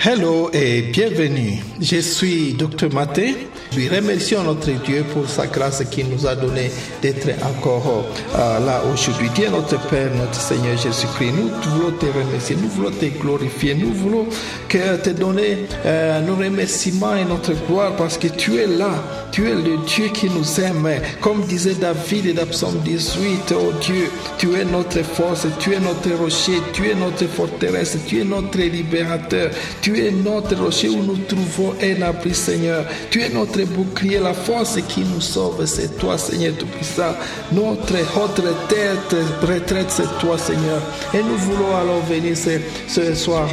Hello et bienvenue. Je suis Dr Maté. Nous remercions notre Dieu pour sa grâce qui nous a donné d'être encore là aujourd'hui. Dieu notre Père, notre Seigneur Jésus-Christ, nous voulons te remercier, nous voulons te glorifier, nous voulons te donner nos remerciements et notre gloire parce que tu es là, tu es le Dieu qui nous aime. Comme disait David dans Psaume 18, oh Dieu, tu es notre force, tu es notre rocher, tu es notre forteresse, tu es notre libérateur, tu es notre rocher où nous trouvons un abri, Seigneur. Tu es notre bouclier, la force qui nous sauve, c'est toi, Seigneur Tout-Puissant. Notre haute retraite, c'est toi, Seigneur. Et nous voulons alors venir ce soir,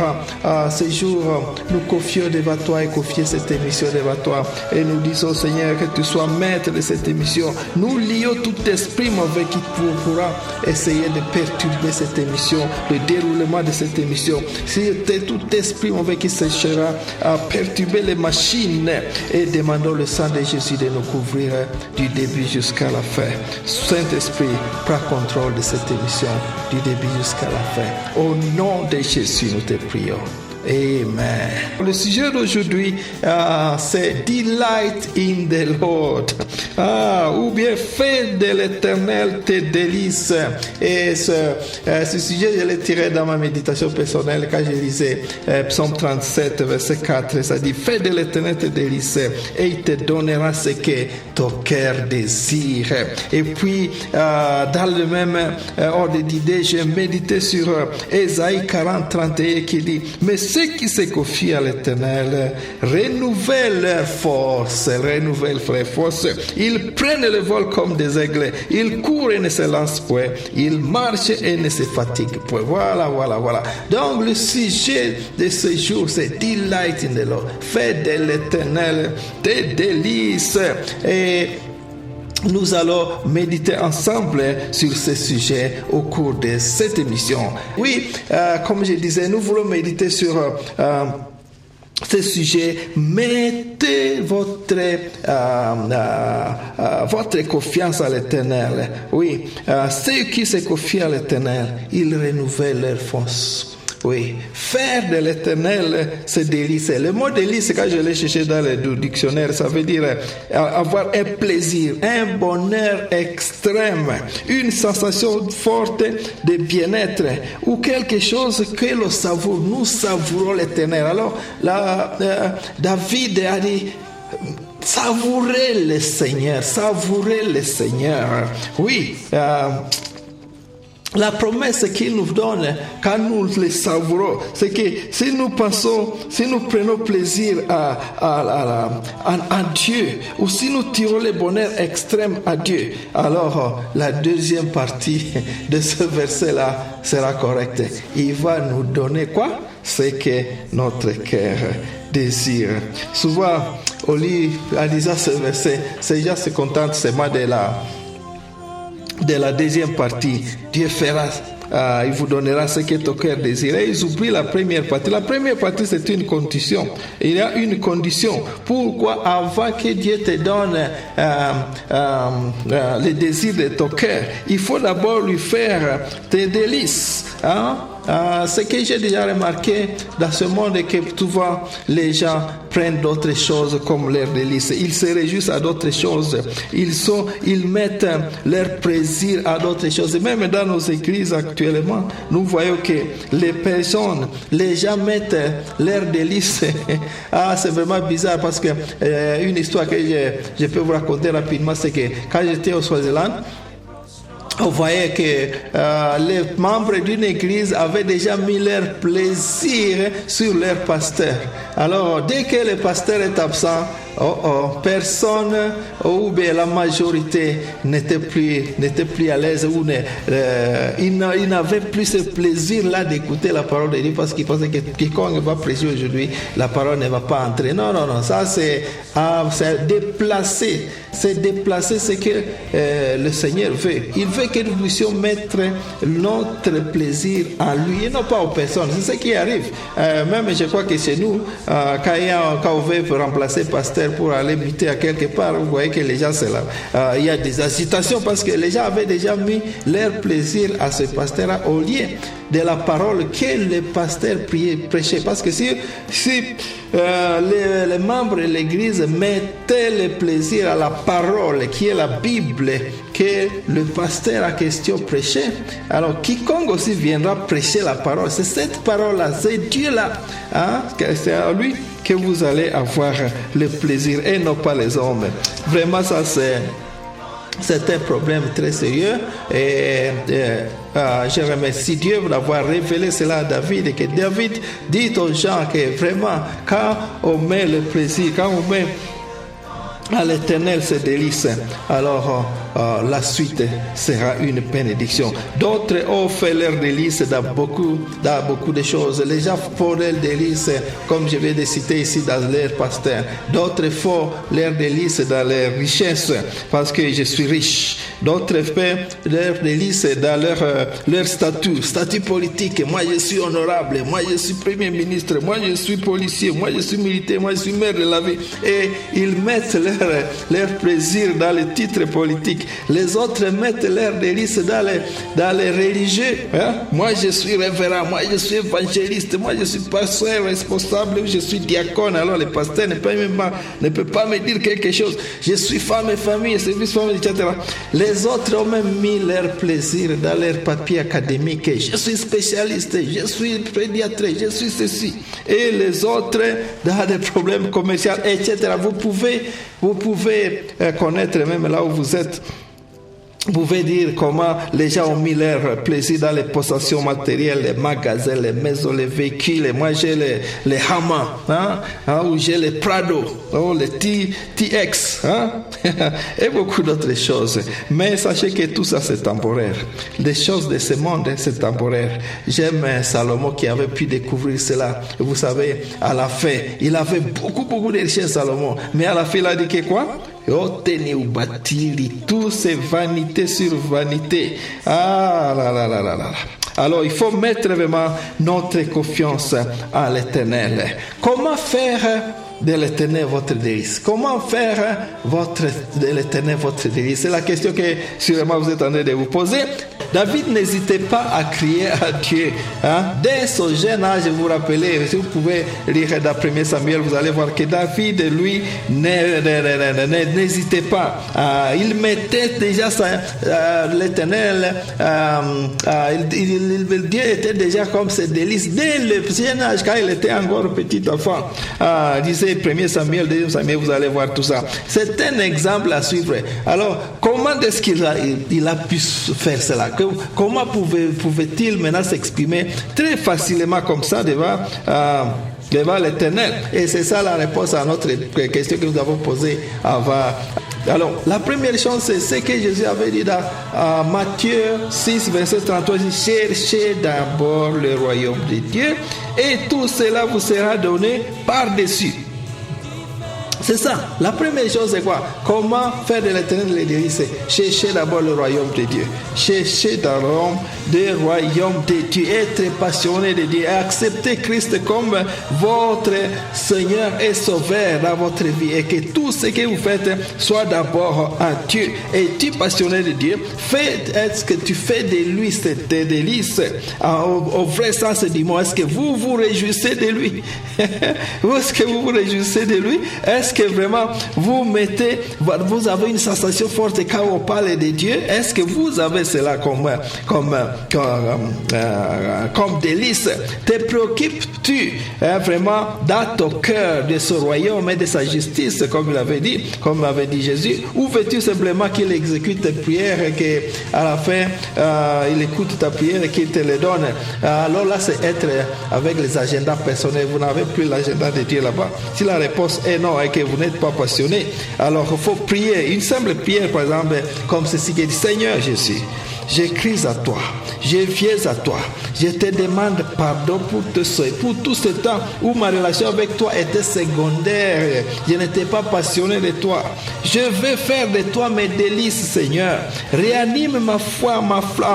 ce jour, nous confier devant toi et confier cette émission devant toi. Et nous disons, Seigneur, que tu sois maître de cette émission. Nous lions tout esprit mauvais qui pourra essayer de perturber cette émission, le déroulement de cette émission. C'est tout esprit mauvais qui cherchera à perturber les machines, et demandons le sang de Jésus de nous couvrir du début jusqu'à la fin. Saint-Esprit, prends contrôle de cette émission du début jusqu'à la fin. Au nom de Jésus, nous te prions. Amen. Le sujet d'aujourd'hui, c'est Delight in the Lord. Ou bien fais de l'Éternel tes délices. Et ce sujet, je l'ai tiré dans ma méditation personnelle quand je lisais Psaume 37, verset 4. Ça dit, fais de l'Éternel tes délices et il te donnera ce que ton cœur désire. Et puis, dans le même ordre d'idée, j'ai médité sur Ésaïe 40, 31 qui dit, mais ceux qui se confient à l'Éternel renouvellent leur force. Ils prennent le vol comme des aigles. Ils courent et ne se lancent point. Ils marchent et ne se fatiguent point. Voilà. Donc le sujet de ce jour, c'est Delight in the Lord. Fais de l'Éternel tes délices. Et nous allons méditer ensemble sur ce sujet au cours de cette émission. Oui, comme je disais, nous voulons méditer sur ce sujet. Mettez votre confiance à l'Éternel. Oui, ceux qui se confient à l'Éternel, ils renouvellent leur force. Oui, faire de l'Éternel, c'est délice. Le mot délice, quand je l'ai cherché dans le dictionnaire, ça veut dire avoir un plaisir, un bonheur extrême, une sensation forte de bien-être ou quelque chose que l'on savoure. Nous savourons l'Éternel. Alors, David a dit, savourez le Seigneur, savourez le Seigneur. Oui, la promesse qu'il nous donne quand nous les savourons, c'est que si nous prenons plaisir à Dieu, ou si nous tirons le bonheur extrême à Dieu, alors la deuxième partie de ce verset-là sera correcte. Il va nous donner quoi? C'est que notre cœur désire. Souvent, au lieu en disant ce verset, ces gens se contentent seulement de la deuxième partie. Dieu fera, il vous donnera ce que ton cœur désire. Et ils oublient la première partie. La première partie, c'est une condition. Il y a une condition. Pourquoi? Avant que Dieu te donne le désir de ton cœur, il faut d'abord lui faire tes délices. Ce que j'ai déjà remarqué dans ce monde est que souvent les gens prennent d'autres choses comme leurs délices. Ils se réjouissent à d'autres choses. Ils mettent leur plaisir à d'autres choses. Et même dans nos églises actuellement, nous voyons que les gens mettent leurs délices. C'est vraiment bizarre parce que une histoire que je peux vous raconter rapidement, c'est que quand j'étais au Swaziland, on voyait que les membres d'une église avaient déjà mis leur plaisir sur leur pasteur. Alors, dès que le pasteur est absent, personne ou bien la majorité n'était plus à l'aise ou ils n'avaient plus ce plaisir-là d'écouter la parole de Dieu parce qu'ils pensaient que quiconque va prêcher aujourd'hui, la parole ne va pas entrer. Non, ça c'est déplacer. C'est déplacer ce que le Seigneur veut. Il veut que nous puissions mettre notre plaisir à lui et non pas aux personnes. C'est ce qui arrive. Même je crois que chez nous, quand on veut remplacer pasteur pasteur pour aller buter à quelque part. Vous voyez que les gens, c'est là. Il y a des incitations parce que les gens avaient déjà mis leur plaisir à ce pasteur au lieu de la parole que le pasteur prêchait. Parce que si les membres de l'église mettaient le plaisir à la parole qui est la Bible que le pasteur en question prêchait, alors quiconque aussi viendra prêcher la parole, c'est cette parole-là, c'est Dieu-là, hein? C'est à lui que vous allez avoir le plaisir et non pas les hommes. Vraiment, ça c'est un problème très sérieux et je remercie Dieu d'avoir révélé cela à David et que David dit aux gens que vraiment quand on met le plaisir, quand on met à l'Éternel ses délices, alors la suite sera une bénédiction. D'autres ont fait leurs délices dans beaucoup de choses. Les gens font leurs délices, comme je viens de citer ici, dans leur pasteur. D'autres font leurs délices dans leurs richesses, parce que je suis riche. D'autres font leurs délices dans leur statut politique. Moi, je suis honorable. Moi, je suis premier ministre. Moi, je suis policier. Moi, je suis militaire. Moi, je suis maire de la ville. Et ils mettent leur plaisir dans les titres politiques. Les autres mettent leur délice dans les religieux. Hein? Moi, je suis révérend. Moi, je suis évangéliste. Moi, je suis pasteur responsable. Je suis diacone. Alors, le pasteur ne peut pas me dire quelque chose. Je suis femme et famille, service famille, etc. Les autres ont même mis leur plaisir dans leur papier académique. Je suis spécialiste. Je suis pédiatre. Je suis ceci. Et les autres dans des problèmes commerciaux, etc. Vous pouvez connaître même là où vous êtes. Vous pouvez dire comment les gens ont mis leur plaisir dans les possessions matérielles, les magasins, les maisons, les véhicules. Moi, j'ai les Hummer, ou j'ai les Prado, les TX, et beaucoup d'autres choses. Mais sachez que tout ça, c'est temporaire. Les choses de ce monde, c'est temporaire. J'aime Salomon qui avait pu découvrir cela. Vous savez, à la fin, il avait beaucoup de richesses, Salomon. Mais à la fin, il a dit que quoi? Tout c'est vanité sur vanité. Alors il faut mettre vraiment notre confiance à l'Éternel. Comment faire de l'Éternel votre délice? Comment faire de l'Éternel votre délice? C'est la question que sûrement vous êtes en train de vous poser. David n'hésitait pas à crier à Dieu. Dès son jeune âge, vous vous rappelez, si vous pouvez lire dans 1 Samuel, vous allez voir que David, lui, n'hésitait pas. Il mettait déjà l'Éternel, Dieu était déjà comme ses délices. Dès le jeune âge, quand il était encore petit enfant, disait 1 Samuel, 2 Samuel, vous allez voir tout ça. C'est un exemple à suivre. Alors, comment est-ce qu'il a pu faire cela? Comment pouvait-il maintenant s'exprimer très facilement comme ça devant l'Éternel? Et c'est ça la réponse à notre question que nous avons posée avant. Alors, la première chose, c'est ce que Jésus avait dit dans Matthieu 6, verset 33. Cherchez d'abord le royaume de Dieu et tout cela vous sera donné par-dessus. C'est ça. La première chose, c'est quoi? Comment faire de l'Éternel les délices? Cherchez d'abord le royaume de Dieu. Cherchez d'abord le royaume de Dieu. Être passionné de Dieu. Accepter Christ comme votre Seigneur et Sauveur dans votre vie. Et que tout ce que vous faites soit d'abord à Dieu. Et tu passionné de Dieu, est-ce que tu fais de lui cette délice? Au vrai sens du mot, est-ce que vous vous réjouissez de lui? Est-ce que vous vous réjouissez de lui? Est-ce que vraiment vous avez une sensation forte quand on parle de Dieu? Est-ce que vous avez cela comme délice? Te préoccupes-tu vraiment dans ton cœur de ce royaume et de sa justice, comme avait dit Jésus? Ou veux-tu simplement qu'il exécute tes prières et qu'à la fin il écoute ta prière et qu'il te les donne? Alors là, c'est être avec les agendas personnels. Vous n'avez plus l'agenda de Dieu là-bas. Si la réponse est non et que vous n'êtes pas passionné, alors il faut prier. Une simple prière, par exemple, comme ceci qui dit: Seigneur Jésus, je crie à toi, je viens à toi, je te demande pardon pour tout ce temps où ma relation avec toi était secondaire, je n'étais pas passionné de toi. Je veux faire de toi mes délices, Seigneur. Réanime ma foi, à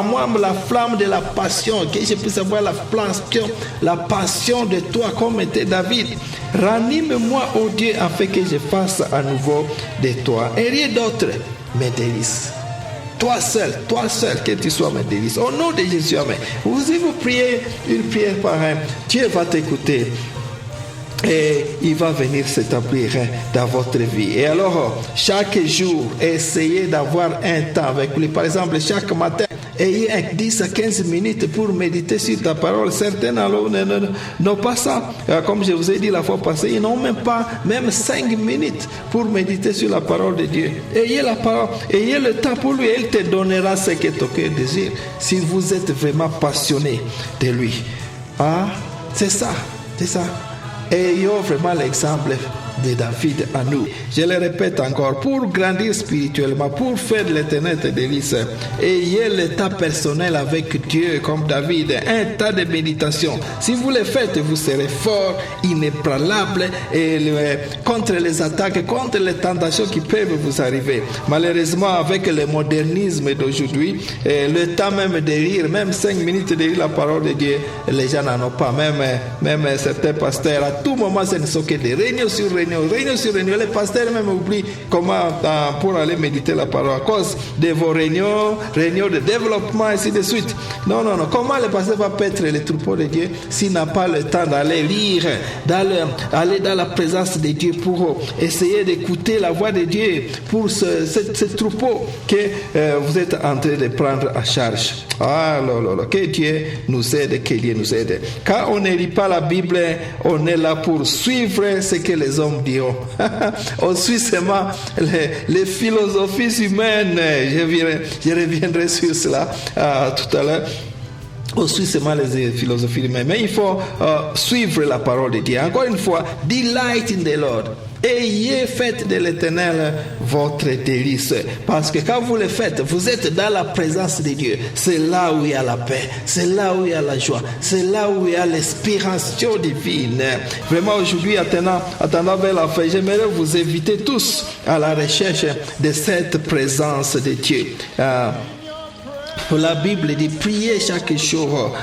moi la flamme de la passion, que je puisse avoir la passion de toi comme était David. Ranime-moi, ô Dieu, afin que je fasse à nouveau de toi. Et rien d'autre, mes délices. Toi seul, que tu sois mes délices. Au nom de Jésus, amen. Si vous priez une prière pareille, Dieu va t'écouter. Et il va venir s'établir dans votre vie. Et alors, chaque jour, essayez d'avoir un temps avec lui. Par exemple, chaque matin, ayez 10 à 15 minutes pour méditer sur ta parole. Certains n'ont pas ça. Comme je vous ai dit la fois passée, ils n'ont même pas 5 minutes pour méditer sur la parole de Dieu. Ayez la parole, ayez le temps pour lui. Il te donnera ce que ton cœur désire. Si vous êtes vraiment passionné de lui. Ah, c'est ça. Et il y a vraiment l'exemple de David à nous. Je le répète encore, pour grandir spirituellement, pour faire de l'éternel tes délices, ayez le temps personnel avec Dieu comme David, un temps de méditation. Si vous le faites, vous serez fort, inébranlable et contre les attaques, contre les tentations qui peuvent vous arriver. Malheureusement, avec le modernisme d'aujourd'hui, le temps même de lire, même 5 minutes de lire la parole de Dieu, les gens n'en ont pas. Même certains pasteurs, à tout moment, ce ne sont que des réunions sur réunions. Les pasteurs même oublient comment pour aller méditer la parole à cause de vos réunions de développement, ainsi de suite. Non. Comment le pasteur va paître les troupeaux de Dieu s'il n'a pas le temps d'aller lire, aller dans la présence de Dieu pour essayer d'écouter la voix de Dieu pour ce troupeau que vous êtes en train de prendre à charge. Que Dieu nous aide, Quand on ne lit pas la Bible, on est là pour suivre ce que les hommes diront. On suit seulement les philosophies humaines. Je reviendrai sur cela tout à l'heure. On suit seulement les philosophies humaines. Mais il faut suivre la parole de Dieu. Encore une fois, delight in the Lord. Ayez fait de l'Éternel votre délice. Parce que quand vous le faites, vous êtes dans la présence de Dieu. C'est là où il y a la paix. C'est là où il y a la joie. C'est là où il y a l'inspiration divine. Vraiment, aujourd'hui, attendant vers la fin, j'aimerais vous inviter tous à la recherche de cette présence de Dieu. Pour la Bible, de prier chaque jour.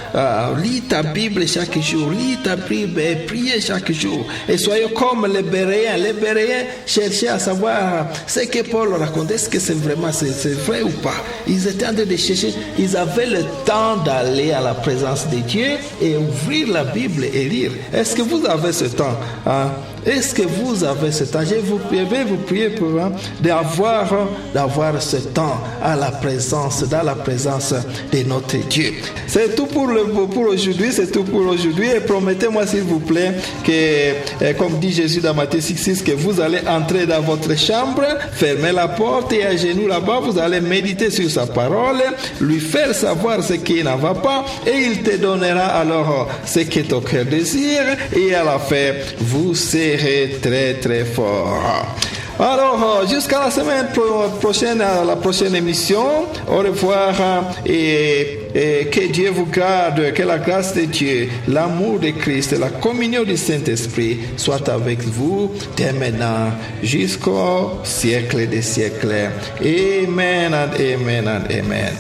Lis ta Bible chaque jour. Lis ta Bible et priez chaque jour. Et soyez comme les Béréens. Les Béréens cherchaient à savoir ce que Paul racontait. Est-ce que c'est vrai ou pas? Ils étaient en train de chercher. Ils avaient le temps d'aller à la présence de Dieu et ouvrir la Bible et lire. Est-ce que vous avez ce temps? Est-ce que vous avez ce temps? Je vais vous prier pour d'avoir ce temps à la présence, dans la présence de notre Dieu. C'est tout pour aujourd'hui. Et promettez-moi s'il vous plaît que, comme dit Jésus dans Matthieu 6,6, que vous allez entrer dans votre chambre, fermer la porte et à genoux là-bas, vous allez méditer sur sa parole, lui faire savoir ce qui n'en va pas et il te donnera alors ce que ton cœur désire et à la fin, vous serez très très fort. Alors, jusqu'à la semaine prochaine, la prochaine émission. Au revoir et que Dieu vous garde, que la grâce de Dieu, l'amour de Christ, la communion du Saint-Esprit soit avec vous dès maintenant jusqu'au siècle des siècles. Amen and amen and amen.